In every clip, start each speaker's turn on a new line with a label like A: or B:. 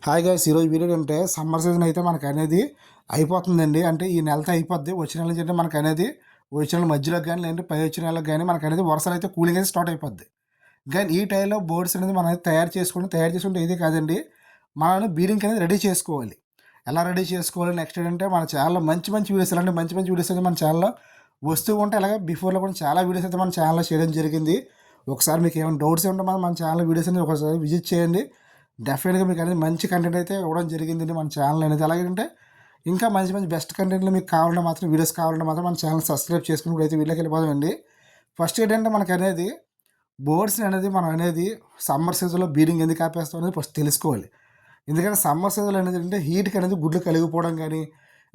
A: Hi guys, ఈరోజు video అంటే summer season అయితే మనకు అనేది అయిపోతుందండి. అంటే ఈ నెలతో అయిపోద్ది. వచ్చే నెల నుంచి అంటే మనకు అనేది వచ్చే నెల మధ్యలోకి కానీ లేదంటే పై వచ్చే నెలకు కానీ మనకు అనేది వర్షాలు అయితే కూలింగ్ అయితే స్టార్ట్ అయిపోద్ది. కానీ ఈ టైంలో బోర్డ్స్ అనేది మనం అయితే తయారు చేసుకుంటే ఇదే కాదండి, మనం బీడింగ్ అనేది రెడీ చేసుకోవాలి. ఎలా రెడీ చేసుకోవాలి నెక్స్ట్ ఏంటంటే మన ఛానల్లో మంచి మంచి వీడియోస్ అలాంటి మంచి మంచి వీడియోస్ అయితే మన ఛానల్లో వస్తూ ఉంటే అలాగే బిఫోర్లో కూడా చాలా వీడియోస్ అయితే మన ఛానల్లో చేయడం జరిగింది. ఒకసారి మీకు ఏమైనా డౌట్స్ ఉంటే మన ఛానల్ వీడియోస్ అనేది ఒకసారి విజిట్ చేయండి. డెఫినెట్గా మీకు అనేది మంచి కంటెంట్ అయితే ఇవ్వడం జరిగిందండి మన ఛానల్ అనేది. అలాగంటే ఇంకా మంచి మంచి బెస్ట్ కంటెంట్లు మీకు కావాలంటే మాత్రం వీడియోస్ కావాలంటే మాత్రం మన ఛానల్ సబ్స్క్రైబ్ చేసుకుని అయితే వీడియోకి వెళ్ళిపోదామండి. ఫస్ట్ ఏంటంటే మనకు అనేది బోర్డ్స్ అనేది మనం అనేది సమ్మర్ సీజన్లో బీడింగ్ ఎందుకు ఆపేస్తాం అనేది ఫస్ట్ తెలుసుకోవాలి. ఎందుకంటే సమ్మర్ సీజన్ అనేది అంటే హీట్కి అనేది గుడ్లు కలిగిపోవడం కానీ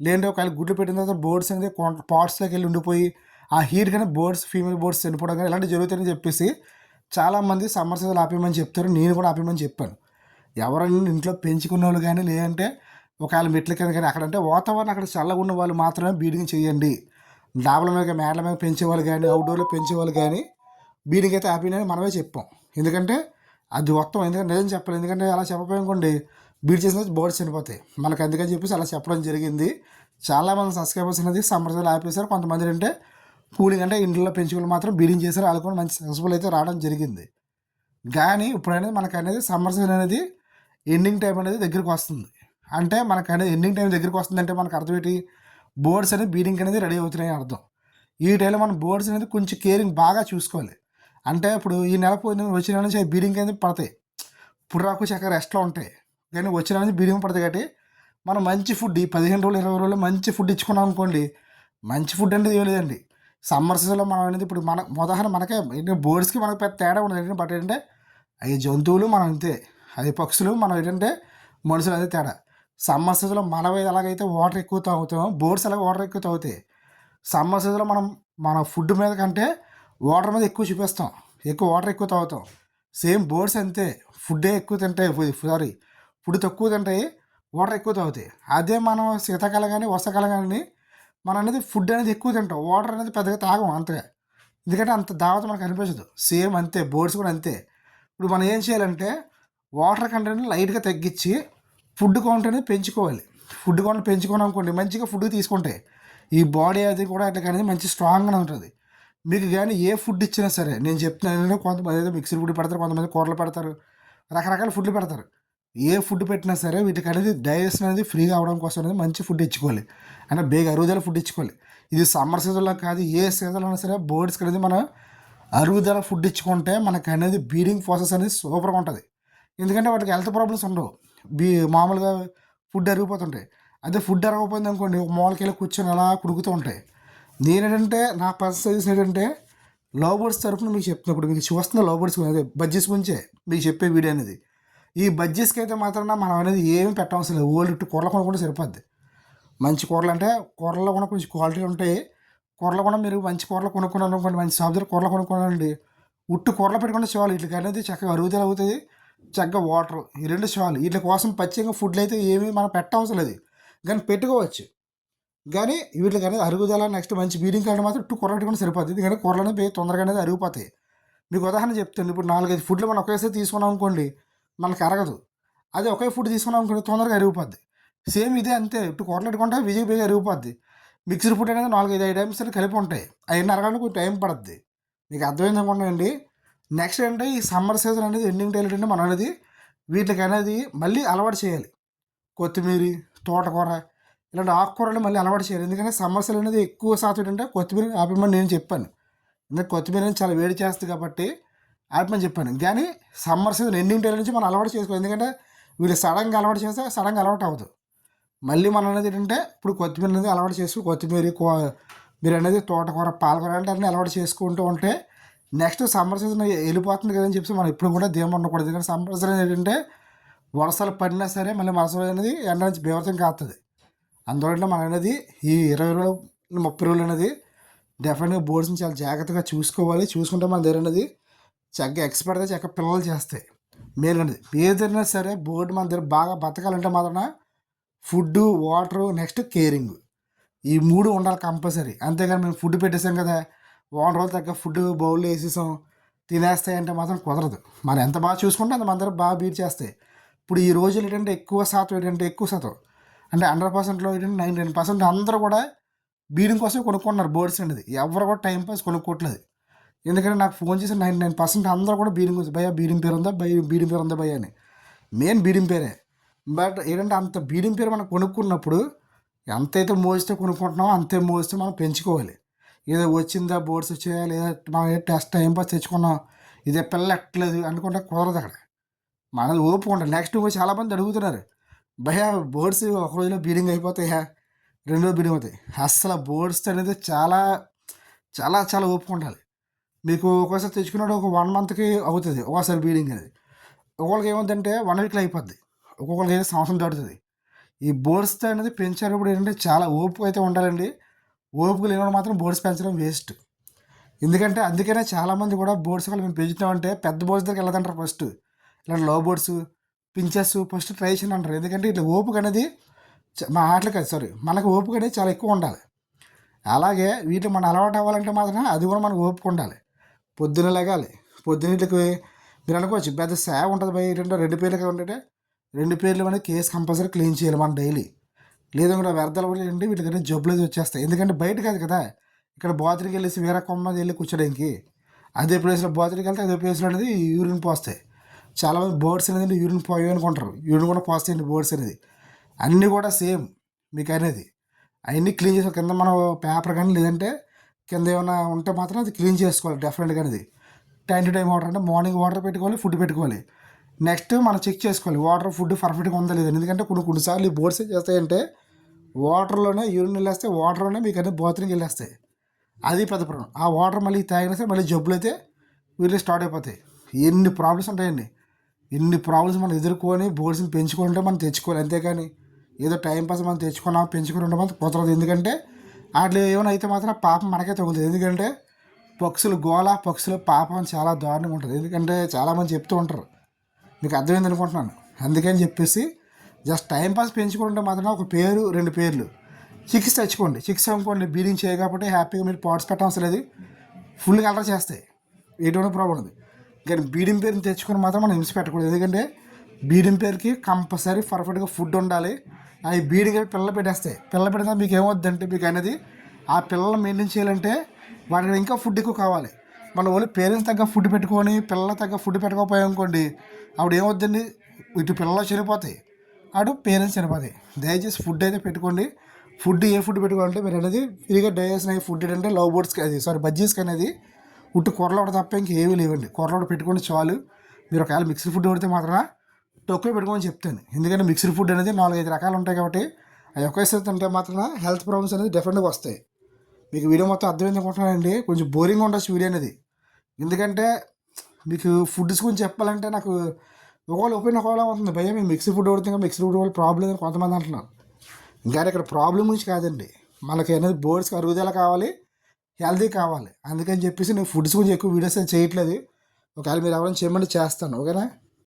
A: లేదంటే ఒకవేళ గుడ్లు పెట్టిన తర్వాత బోర్డ్స్ అనేది పాట్స్లోకి వెళ్ళి ఉండిపోయి ఆ హీట్ కానీ ఫీమేల్ బోర్డ్స్ చనిపోవడం కానీ ఇలాంటివి జరుగుతాయని చెప్పేసి చాలామంది సమ్మర్ సీజన్ ఆపేయమని చెప్తారు. నేను కూడా ఆపేయమని చెప్పాను. ఎవరైనా ఇంట్లో పెంచుకున్న వాళ్ళు కానీ లేదంటే ఒకవేళ మెట్ల కింద కానీ అక్కడంటే వాతావరణం అక్కడ చల్లగా ఉన్న వాళ్ళు మాత్రమే బీడింగ్ చేయండి. డాబల మీద మేడల మీద పెంచేవాళ్ళు కానీ అవుట్డోర్లో పెంచేవాళ్ళు కానీ బీడింగ్ అయితే ఆపినని మనమే చెప్పాం. ఎందుకంటే అది మొత్తం ఎందుకంటే నిజం చెప్పాలి. ఎందుకంటే అలా చెప్పపోయానుకోండి బీడ్ చేసిన బోర్డ్స్ చనిపోతాయి మనకు. అందుకని చెప్పేసి అలా చెప్పడం జరిగింది. చాలామంది సబ్స్క్రైబర్స్ అనేది సమ్మర్లో ఆపేశారు. కొంతమంది అంటే కూలింగ్ అంటే ఇంట్లో పెంచుకుని మాత్రం బీడింగ్ చేశారు. వాళ్ళు కూడా మంచి సక్సెస్ఫుల్ అయితే రావడం జరిగింది. కానీ ఇప్పుడు అనేది మనకు అనేది సమ్మర్ సీజన్ అనేది ఎండింగ్ టైం అనేది దగ్గరికి వస్తుంది. అంటే మనకు అనేది ఎండింగ్ టైం దగ్గరికి వస్తుందంటే మనకు అర్థం ఏంటి, బోర్డ్స్ అనేది బీడింగ్ అనేది రెడీ అవుతున్నాయి అర్థం. ఈ టైంలో మనం బోర్డ్స్ అనేది కొంచెం కేరింగ్ బాగా చూసుకోవాలి. అంటే ఇప్పుడు ఈ నెల పోయిన వచ్చిన నుంచి బీడింగ్ అనేది పడతాయి. ఇప్పుడు రాకు చక్కగా రెస్ట్లో ఉంటాయి. కానీ వచ్చిన నుంచి బీడింగ్ పడతాయి కాబట్టి మనం మంచి ఫుడ్ ఈ 15 రోజులు 20 రోజులు మంచి ఫుడ్ ఇచ్చుకున్నాం అనుకోండి. మంచి ఫుడ్ అనేది ఏం లేదండి. సమ్మర్ సీజన్లో మనం అనేది ఇప్పుడు మన ఉదాహరణ మనకే బోర్డ్స్కి మనకు పెద్ద తేడా ఉండదు. బట్ ఏంటంటే అవి జంతువులు మనం అంతే, అది పక్షులు మనం ఏంటంటే మనుషులు అదే తేడా. సమ్మర్ సీజన్లో మనం ఎలాగైతే వాటర్ ఎక్కువ తాగుతామో బోర్డ్స్ అలాగే వాటర్ ఎక్కువ తాగుతాయి. సమ్మర్ సీజన్లో మనం మన ఫుడ్ మీద కంటే వాటర్ మీద ఎక్కువ చూపిస్తాం, ఎక్కువ వాటర్ ఎక్కువ తాగుతాం. సేమ్ బోర్డ్స్ అంతే, ఫుడ్డే ఎక్కువ తింటాయి, ఫుడ్ తక్కువ తింటాయి, వాటర్ ఎక్కువ తాగుతాయి. అదే మనం శీతాకాలం కానీ వర్షాకాలం కానీ మనం అనేది ఫుడ్ అనేది ఎక్కువ తింటాం, వాటర్ అనేది పెద్దగా తాగం అంతగా. ఎందుకంటే అంత దావత మనకు అనిపించదు. సేమ్ అంతే బోర్డ్స్ కూడా అంతే. ఇప్పుడు మనం ఏం చేయాలంటే వాటర్ కంటెంట్ లైట్గా తగ్గించి ఫుడ్ కౌంట్ అనేది పెంచుకోవాలి. ఫుడ్ కౌంట్ పెంచుకున్నాం అనుకోండి మంచిగా ఫుడ్ తీసుకుంటే ఈ బాడీ అది కూడా అట్లా కానీ మంచి స్ట్రాంగ్గా ఉంటుంది. మీకు కానీ ఏ ఫుడ్ ఇచ్చినా సరే నేను చెప్తున్నాను, కొంతమంది అయితే మిక్సర్ ఫుడ్ పెడతారు, కొంతమంది కూరలు పెడతారు, రకరకాల ఫుడ్లు పెడతారు. ఏ ఫుడ్ పెట్టినా సరే వీటికి అనేది డైజెషన్ అనేది ఫ్రీగా అవడం కోసం అనేది మంచి ఫుడ్ ఇచ్చుకోవాలి. అంటే బేగా అరుగుదల ఫుడ్ ఇచ్చుకోవాలి. ఇది సమ్మర్ సీజన్లో కాదు, ఏ సీజన్లో అయినా సరే బోర్డ్స్కి అనేది మనం అరుగుదల ఫుడ్ ఇచ్చుకుంటే మనకు అనేది బీడింగ్ ప్రాసెస్ అనేది సూపర్గా ఉంటుంది. ఎందుకంటే వాటికి హెల్త్ ప్రాబ్లమ్స్ ఉండవు. మామూలుగా ఫుడ్ అరిగిపోతుంటాయి. అదే ఫుడ్ అరగకపోయింది అనుకోండి మూలకెళ్ళి కూర్చొని అలా కుడుకుతూ ఉంటాయి. నేనేంటంటే నా పర్సనల్ సజెషన్ ఏంటంటే లవ్ బర్డ్స్ తరఫున మీకు చెప్తున్నా, ఇప్పుడు మీకు చూస్తున్న లవ్ బర్డ్స్ అదే బడ్జెస్ గురించే మీకు చెప్పే వీడియో అనేది. ఈ బడ్జెస్కి అయితే మాత్రం మనం అనేది ఏమి పెట్టవలసిన లేదు. ఓల్డ్ కూరలు కొనుక్కుంటే సరిపోద్ది. మంచి కూరలు అంటే కూరల్లో కూడా కొంచెం క్వాలిటీ ఉంటాయి. కూరలు కూడా మీరు మంచి కూరలు కొనుక్కున్నాను అనుకోండి, మంచి షాప్ దగ్గర కూరలు కొనుక్కున్నానండి, ఉట్టు కూరలు పెట్టుకుంటే చాలు. వీటికి అనేది చక్కగా అరుగుదల అవుతుంది, చక్కగా వాటర్, ఈ రెండు చాలు. వీటి కోసం పచ్చిగా ఫుడ్లు అయితే ఏమీ మనం పెట్టవసరం లేదు, కానీ పెట్టుకోవచ్చు. కానీ వీటికి అనేది అరుగుదల నెక్స్ట్ మంచి బీడింగ్ కావడం మాత్రం ఉట్టు కూర పెట్టుకుంటే సరిపోతుంది. ఎందుకంటే కూరలు అనేది తొందరగా అనేది అరిగిపోతాయి. మీకు ఉదాహరణ చెప్తాను, ఇప్పుడు 4-5 ఫుడ్లు మనం ఒకేసారి తీసుకున్నాం అనుకోండి మనకు అరగదు. అదే ఒకే ఫుడ్ తీసుకున్నాం అనుకోండి తొందరగా అరిగిపోద్ది. సేమ్ ఇదే అంతే, ఇటు కూరలు పెట్టుకుంటే బేగా అరిగిపోద్ది. మిక్సర్ ఫుడ్ అనేది 4-5 ఐటమ్స్ కలిపి ఉంటాయి, అవన్నీ అరగడానికి కొంచెం టైం పడుద్ది. మీకు అర్థమైంది అనుకుంటానండి. నెక్స్ట్ ఏంటంటే ఈ సమ్మర్ సీజన్ అనేది ఎండింగ్ టైం ఏంటంటే మనం అనేది వీటికి అనేది మళ్ళీ అలవాటు చేయాలి. కొత్తిమీర, తోటకూర ఇలాంటి ఆకుకూరలు మళ్ళీ అలవాటు చేయాలి. ఎందుకంటే సమ్మర్ సీజన్ అనేది ఎక్కువ శాతం ఏంటంటే కొత్తిమీర ఆపేమని నేను చెప్పాను. ఎందుకంటే కొత్తిమీర అనేది చాలా వేడి చేస్తుంది కాబట్టి ఆపమని చెప్పాను. కానీ సమ్మర్ సీజన్ ఎండింగ్ టైం నుంచి మనం అలవాటు చేసుకోవాలి. ఎందుకంటే వీళ్ళు సడన్గా అలవాటు చేస్తే సడన్గా అలవాటు అవ్వదు. మళ్ళీ మనం అనేది ఏంటంటే ఇప్పుడు కొత్తిమీర అనేది అలవాటు చేసుకుని కొత్తిమీర మీరు అనేది తోటకూర, పాలకూర అంటే అన్నీ అలవాటు చేసుకుంటూ ఉంటే నెక్స్ట్ సమ్మర్ సీజన్ వెళ్ళిపోతుంది కదని చెప్పి మనం ఇప్పుడు కూడా ధీమా ఉండకూడదు. ఎందుకంటే సమ్మర్ సీజన్ ఏంటంటే వర్షాలు పడినా సరే మళ్ళీ వర్షం అనేది ఎండ నుంచి బీభత్సం కాస్తుంది. అందువల్ల మనం అనేది ఈ 20 రోజులు 30 రోజులు అనేది డెఫినెట్గా బోర్డ్స్ని చాలా జాగ్రత్తగా చూసుకోవాలి. చూసుకుంటే మన దగ్గర అనేది చక్కగా ఎక్స్పర్ట్ అయితే చక్కగా పిల్లలు చేస్తాయి. మెయిన్ అనేది ఏదైనా సరే బోర్డు మన దగ్గర బాగా బతకాలంటే మాత్రం ఫుడ్డు, వాటరు, నెక్స్ట్ కేరింగ్, ఈ 3 ఉండాలి కంపల్సరీ. అంతేగాని మేము ఫుడ్ పెట్టేసాం కదా, వారం రోజులు తగ్గ ఫుడ్ బౌల్లో వేసేసాం తినేస్తాయంటే మాత్రం కుదరదు. మనం ఎంత బాగా చూసుకుంటే అంత మన దగ్గర బాగా బీట్ చేస్తాయి. ఇప్పుడు ఈ రోజులు ఏంటంటే ఎక్కువ శాతం అంటే 100%లో ఏంటంటే 99% అందరూ కూడా బీడింగ్ కోసం కొనుక్కుంటున్నారు బర్డ్స్ అనేది. ఎవరు కూడా టైం పాస్ కొనుక్కోవట్లేదు. ఎందుకంటే నాకు ఫోన్ చేసిన 99% అందరూ కూడా బీడింగ్ గురించి భయ్యా బీడింగ్ పేరు ఉందా బీడింగ్ పేరు ఉందా భయ్యా అని. మెయిన్ బీడింగ్ పేరే. బట్ ఏంటంటే అంత బీడింగ్ పేరు మనం కొనుక్కున్నప్పుడు ఎంతైతే మోజితో కొనుక్కుంటున్నామో అంతే మోజితో మనం పెంచుకోవాలి. ఏదో వచ్చిందా బోర్డ్స్ వచ్చాయా లేదా మనం ఏ టెస్ట్ టైం పాస్ తెచ్చుకున్నాం ఇదే పిల్లలు ఎట్టలేదు అనుకుంటే కుదరదు అక్కడ. మనది ఓపు ఉంటుంది. నెక్స్ట్ చాలామంది అడుగుతున్నారు భయ్యా బోర్డ్స్ ఒక రోజులో బీడింగ్ అయిపోతాయా 2 రోజులు బీడింగ్ అవుతాయి. అస్సలు బోర్డ్స్ అనేది చాలా చాలా చాలా ఓపిక ఉండాలి. మీకు ఒక్కోసారి తెచ్చుకున్నాడు ఒక 1 మంత్కి అవుతుంది ఒక్కోసారి బీడింగ్ అనేది. ఒక్కొక్కరికి ఏమవుతుందంటే 1 వీక్లో అయిపోద్ది. ఒక్కొక్కరికి అయితే సంవత్సరం దాటుతుంది. ఈ బోర్డ్స్ అనేది పెంచేటప్పుడు ఏంటంటే చాలా ఓపిక అయితే ఉండాలండి. ఓపిక లేనివాడు మాత్రం బోర్డ్స్ పెంచడం వేస్ట్. ఎందుకంటే అందుకనే చాలామంది కూడా బోర్డ్స్ వాళ్ళు మేము పెంచుతామంటే పెద్ద బోర్డ్స్ దగ్గరికి వెళ్ళదంటారు ఫస్ట్. ఇలాంటి లో బోర్డ్స్ పించెస్ ఫస్ట్ ట్రై చేయండి అంటారు. ఎందుకంటే ఇట్లా ఓపిక అనేది మా ఆటలు కాదు మనకు ఓపిక అనేది చాలా ఎక్కువ ఉండాలి. అలాగే వీటికి మనం అలవాటు అవ్వాలంటే మాత్రం అది కూడా మనకు ఓపిక ఉండాలి. పొద్దున్న లెగాలి. పొద్దున్నకి మీరు అనుకోవచ్చు పెద్ద సేవ ఉంటుంది భయ ఏంటంటే 2 పేర్లు ఉంటే 2 పేర్లు అనేది కేసు కంపల్సరీ క్లీన్ చేయాలి మనం డైలీ. లేదంటే వ్యర్థాలు కూడా ఏంటి వీటికైతే జబ్బులు అయితే వచ్చేస్తాయి. ఎందుకంటే బయట కాదు కదా, ఇక్కడ బాత్రూమ్కి వెళ్ళేసి వేరే కొమ్మ వెళ్ళి కూర్చోడానికి అదే ప్లేస్లో బాత్రూమ్కి వెళ్తే అదే ప్లేస్లో అనేది యూరిన్ పోస్తాయి. చాలామంది బర్డ్స్ అనేది యూరిన్ పోయి అనుకుంటారు. యూరిన్ కూడా పోస్తాయండి బర్డ్స్ అనేది. అన్నీ కూడా సేమ్ మీకు అనేది అవన్నీ క్లీన్ చేసుకోవాలి. కింద మనం పేపర్ కానీ లేదంటే కింద ఏమైనా ఉంటే మాత్రం అది క్లీన్ చేసుకోవాలి డెఫినెట్గా. అనేది టైం టు టైం వాటర్ అంటే మార్నింగ్ వాటర్ పెట్టుకోవాలి, ఫుడ్ పెట్టుకోవాలి. నెక్స్ట్ మనం చెక్ చేసుకోవాలి వాటర్ ఫుడ్ పర్ఫెక్ట్గా ఉందా లేదని. ఎందుకంటే కొన్నిసార్లు ఈ బోర్డ్స్ ఏం చేస్తాయంటే వాటర్లోనే యూరిన్ వెళ్ళేస్తే వాటర్లోనే మీకు అనేది బాత్రూమ్కి వెళ్ళేస్తాయి. అది పెద్ద ప్రాబ్లం. ఆ వాటర్ మళ్ళీ తాగినా సరే మళ్ళీ జబ్బులు అయితే వీళ్ళు స్టార్ట్ అయిపోతాయి. ఎన్ని ప్రాబ్లమ్స్ ఉంటాయండి. ఎన్ని ప్రాబ్లమ్స్ మనం ఎదుర్కొని బోర్డ్స్ని పెంచుకుంటే మనం తెచ్చుకోవాలి. అంతేకాని ఏదో టైంపాస్ మనం తెచ్చుకున్నాం పెంచుకుని ఉంటే మాత్రం కుదరదు. ఎందుకంటే వాటిలో ఏమైనా అయితే మాత్రం పాపం మనకే తగులుతుంది. ఎందుకంటే పక్షులు గోళ పక్షుల పాపం చాలా దారుణంగా ఉంటుంది. ఎందుకంటే చాలామంది చెప్తూ ఉంటారు, మీకు అర్థమైంది అనుకుంటున్నాను. అందుకని చెప్పేసి జస్ట్ టైంపాస్ పెంచుకుంటే మాత్రం ఒక పేరు 2 పేర్లు చిక్స్ తెచ్చుకోండి. చిక్స్ అనుకోండి బీడింగ్ చేయకపోతే హ్యాపీగా మీరు పాట్స్ పెట్టవసరం లేదు, ఫుల్ కలర్ చేస్తాయి, ఎటువంటి ప్రాబ్లం ఉంది. కానీ బీడింగ్ పేరుని తెచ్చుకొని మాత్రం మనం హింస పెట్టకూడదు. ఎందుకంటే బీడింగ్ పేరుకి కంపల్సరీ పర్ఫెక్ట్గా ఫుడ్ ఉండాలి. అవి బీడింగ్ పిల్లలు పెట్టేస్తాయి. పిల్లలు పెడితే మీకు ఏమవుద్దంటే మీకు అనేది ఆ పిల్లలు మెయింటైన్ చేయాలంటే వాటికి ఇంకా ఫుడ్ ఎక్కువ కావాలి. మనం ఓన్లీ పేరెంట్స్ తగ్గ ఫుడ్ పెట్టుకొని పిల్లల తగ్గ ఫుడ్ పెట్టుకోపోయామనుకోండి అప్పుడు ఏమవుద్దండి, ఇటు పిల్లలు చనిపోతాయి అటు పేరెంట్స్ చనిపోతాయి. దయచేసి ఫుడ్ అయితే పెట్టుకోండి. ఫుడ్ ఏ ఫుడ్ పెట్టుకోవాలంటే మీరు అనేది ఫ్రీగా డైజెషన్ అయ్యే ఫుడ్ ఏంటంటే లవ్ బర్డ్స్కి అది బజ్జీస్కి అనేది ఉట్టు కూరలోడ తప్ప ఇంకేమీ లేవండి. కూరలోడ పెట్టుకోండి చాలు. మీరు ఒకవేళ మిక్స్డ్ ఫుడ్ పెడితే మాత్రం తక్కువ పెట్టుకోమని చెప్తాను. ఎందుకంటే మిక్స్డ్ ఫుడ్ అనేది 4-5 రకాలు ఉంటాయి కాబట్టి అవి ఒకేసారి తింటే మాత్రం హెల్త్ ప్రాబ్లమ్స్ అనేది డెఫినెట్గా వస్తాయి. మీకు వీడియో మొత్తం అర్థమైంది అనుకుంటున్నానండి. కొంచెం బోరింగ్ ఉండొచ్చు వీడియో అనేది. ఎందుకంటే మీకు ఫుడ్స్ గురించి చెప్పాలంటే నాకు ఒకవేళ ఒపీనియన్ ఒకవేళ అవుతుంది భయ్య మేము మిక్స్డ్ ఫుడ్ కొడితే మిక్స్డ్ ఫుడ్ వల్ల ప్రాబ్లం అని కొంతమంది అంటున్నారు. ఇంకా ఇక్కడ ప్రాబ్లం గురించి కాదండి, మనకి అనేది బోర్డ్స్కి అరుగుదల కావాలి, హెల్తీ కావాలి. అందుకని చెప్పేసి నేను ఫుడ్స్ గురించి ఎక్కువ వీడియోస్ చేయట్లేదు. ఒకవేళ మీరు ఎవరైనా చేయమంటే చేస్తాను. ఓకేనా.